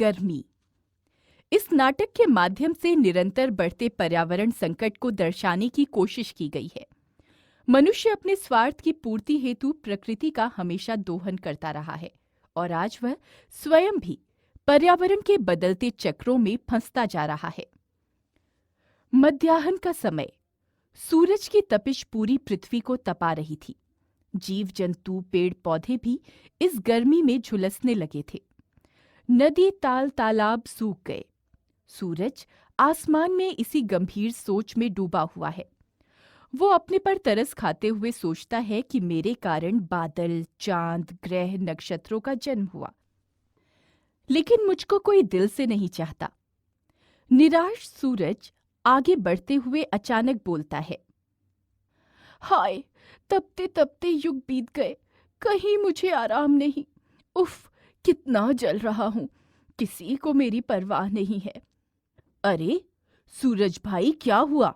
गर्मी। इस नाटक के माध्यम से निरंतर बढ़ते पर्यावरण संकट को दर्शाने की कोशिश की गई है। मनुष्य अपने स्वार्थ की पूर्ति हेतु प्रकृति का हमेशा दोहन करता रहा है और आज वह स्वयं भी पर्यावरण के बदलते चक्रों में फंसता जा रहा है। मध्याह्न का समय, सूरज की तपिश पूरी पृथ्वी को तपा रही थी। जीव जंतु, पेड़ पौधे भी इस गर्मी में झुलसने लगे थे। नदी, ताल, तालाब सूख गए। सूरज आसमान में इसी गंभीर सोच में डूबा हुआ है। वो अपने पर तरस खाते हुए सोचता है कि मेरे कारण बादल, चांद, ग्रह, नक्षत्रों का जन्म हुआ, लेकिन मुझको कोई दिल से नहीं चाहता। निराश सूरज आगे बढ़ते हुए अचानक बोलता है, हाय, तपते तपते युग बीत गए, कहीं मुझे आराम नहीं। उफ, कितना जल रहा हूं, किसी को मेरी परवाह नहीं है। अरे सूरज भाई, क्या हुआ?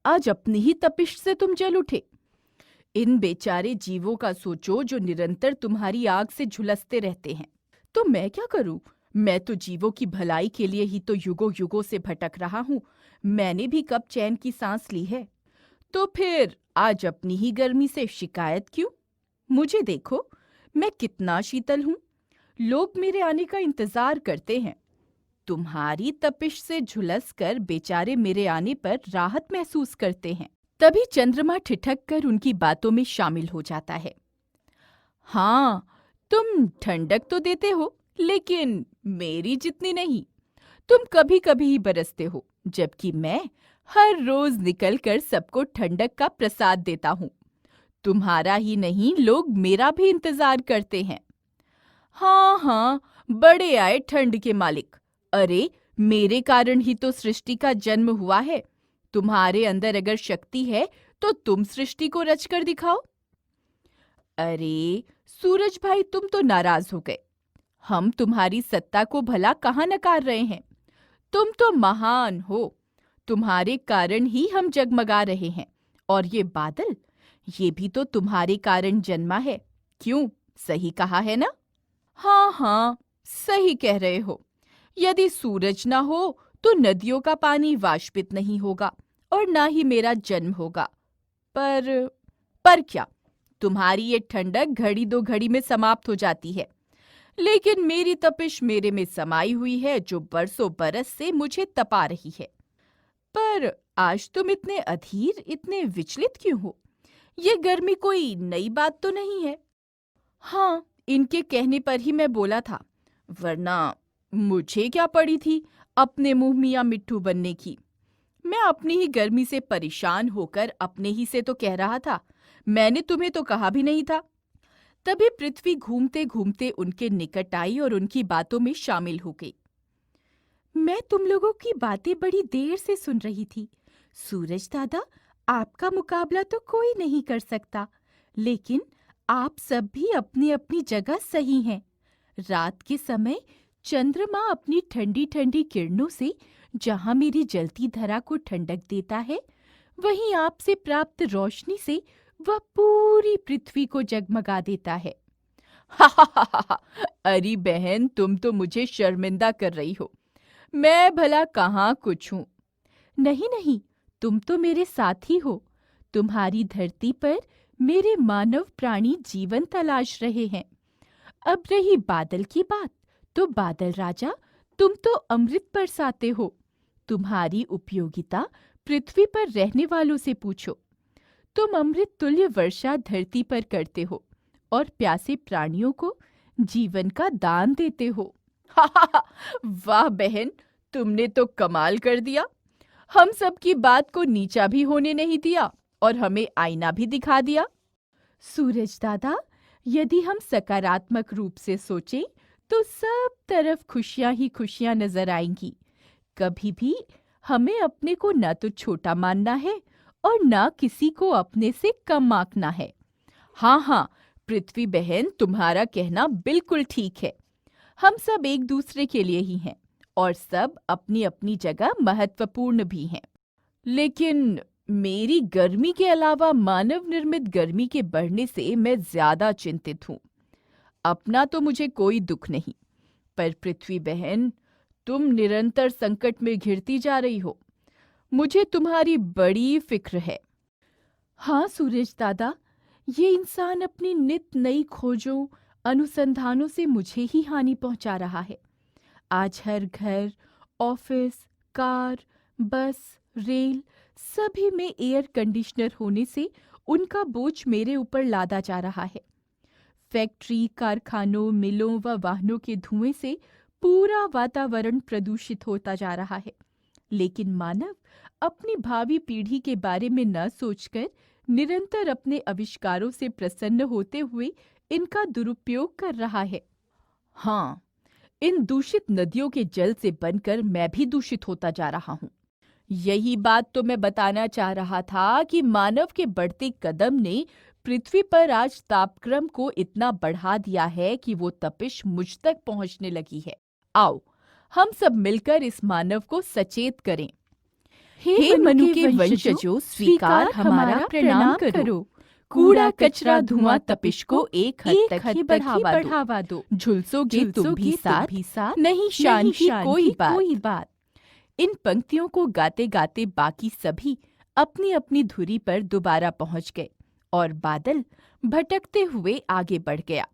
आज अपनी ही तपिश से तुम जल उठे। इन बेचारे जीवों का सोचो जो निरंतर तुम्हारी आग से झुलसते रहते हैं। तो मैं क्या करूं? मैं तो जीवों की भलाई के लिए ही तो युगों युगों से भटक रहा हूं। मैंने भी कब चैन की सांस ली है। तो फिर आज अपनी ही गर्मी से शिकायत क्यों? मुझे देखो, मैं कितना शीतल हूं। लोग मेरे आने का इंतजार करते हैं। तुम्हारी तपिश से झुलसकर बेचारे मेरे आने पर राहत महसूस करते हैं। तभी चंद्रमा ठिठक कर उनकी बातों में शामिल हो जाता है। हाँ, तुम ठंडक तो देते हो, लेकिन मेरी जितनी नहीं। तुम कभी कभी ही बरसते हो, जबकि मैं हर रोज निकलकर सबको ठंडक का प्रसाद देता हूँ। तुम्हारा ही नहीं, लोग मेरा भी इंतजार करते हैं। हाँ हाँ, बड़े आए ठंड के मालिक। अरे, मेरे कारण ही तो सृष्टि का जन्म हुआ है। तुम्हारे अंदर अगर शक्ति है तो तुम सृष्टि को रच कर दिखाओ। अरे सूरज भाई, तुम तो नाराज हो गए। हम तुम्हारी सत्ता को भला कहाँ नकार रहे हैं। तुम तो महान हो। तुम्हारे कारण ही हम जगमगा रहे हैं। और ये बादल, ये भी तो तुम्हारे कारण जन्मा है। क्यों, सही कहा है ना? हाँ हाँ, सही कह रहे हो। यदि सूरज ना हो तो नदियों का पानी वाष्पित नहीं होगा और ना ही मेरा जन्म होगा। पर क्या, तुम्हारी ये ठंडक घड़ी दो घड़ी में समाप्त हो जाती है, लेकिन मेरी तपिश मेरे में समाई हुई है, जो बरसों बरस से मुझे तपा रही है। पर आज तुम इतने अधीर, इतने विचलित क्यों हो? ये गर्मी कोई नई बात तो नहीं है। हाँ, इनके कहने पर ही मैं बोला था, वरना मुझे क्या पड़ी थी अपने मुंह मियां मिट्ठू बनने की। मैं अपनी ही गर्मी से परेशान होकर अपने ही से तो कह रहा था। मैंने तुम्हें तो कहा भी नहीं था। तभी पृथ्वी घूमते घूमते उनके निकट आई और उनकी बातों में शामिल हो गई। मैं तुम लोगों की बातें बड़ी देर से सुन रही थी। सूरज दादा, आपका मुकाबला तो कोई नहीं कर सकता, लेकिन आप सब भी अपनी अपनी जगह सही हैं। रात के समय चंद्रमा अपनी ठंडी ठंडी किरणों से जहां मेरी जलती धरा को ठंडक देता है, वहीं आपसे प्राप्त रोशनी से वह पूरी पृथ्वी को जगमगा देता है। हा हा हा हा हा। अरे बहन, तुम तो मुझे शर्मिंदा कर रही हो। मैं भला कहाँ कुछ हूँ। नहीं नहीं, तुम तो मेरे साथी हो। तुम्हारी धरती पर मेरे मानव प्राणी जीवन तलाश रहे हैं। अब रही बादल की बात, तो बादल राजा, तुम तो अमृत बरसाते हो। तुम्हारी उपयोगिता पृथ्वी पर रहने वालों से पूछो। तुम अमृत तुल्य वर्षा धरती पर करते हो और प्यासे प्राणियों को जीवन का दान देते हो। हा हा हा, वाह बहन, तुमने तो कमाल कर दिया। हम सब की बात को नीचा भी होने नहीं दिया और हमें आईना भी दिखा दिया। सूरज दादा, यदि हम सकारात्मक रूप से सोचें तो सब तरफ खुशियां ही खुशियां नजर आएंगी। कभी भी हमें अपने को ना तो छोटा मानना है और ना किसी को अपने से कम आंकना है। हाँ हाँ, पृथ्वी बहन, तुम्हारा कहना बिल्कुल ठीक है। हम सब एक दूसरे के लिए ही हैं और सब अपनी अपनी जगह महत्वपूर्ण भी हैं। लेकिन मेरी गर्मी के अलावा मानव निर्मित गर्मी के बढ़ने से मैं ज्यादा चिंतित हूँ। अपना तो मुझे कोई दुख नहीं, पर पृथ्वी बहन, तुम निरंतर संकट में घिरती जा रही हो। मुझे तुम्हारी बड़ी फिक्र है। हाँ सूरज दादा, ये इंसान अपनी नित नई खोजों, अनुसंधानों से मुझे ही हानि पहुंचा रहा है। आज हर घर, ऑफिस, कार, बस, रेल सभी में एयर कंडीशनर होने से उनका बोझ मेरे ऊपर लादा जा रहा है। फैक्ट्री, कारखानों, मिलों व वाहनों के धुएं से पूरा वातावरण प्रदूषित होता जा रहा है। लेकिन मानव अपनी भावी पीढ़ी के बारे में न सोचकर निरंतर अपने आविष्कारों से प्रसन्न होते हुए इनका दुरुपयोग कर रहा है। हाँ, इन दूषित नदियों के जल से बनकर मैं भी दूषित होता जा रहा हूँ। यही बात तो मैं बताना चाह रहा था कि मानव के बढ़ते कदम ने पृथ्वी पर आज तापक्रम को इतना बढ़ा दिया है कि वो तपिश मुझ तक पहुंचने लगी है। आओ, हम सब मिलकर इस मानव को सचेत करें। हे मनु के वंशजों, स्वीकार हमारा प्रणाम करो। कूड़ा कचरा धुआं तपिश को एक हद तक ही बढ़ावा दो। झुलसोगे तुम भी साथ, नहीं शान की कोई बात। इन पंक्तियों को गाते गाते बाकी सभी अपनी अपनी धुरी पर दोबारा पहुंच गए और बादल भटकते हुए आगे बढ़ गया।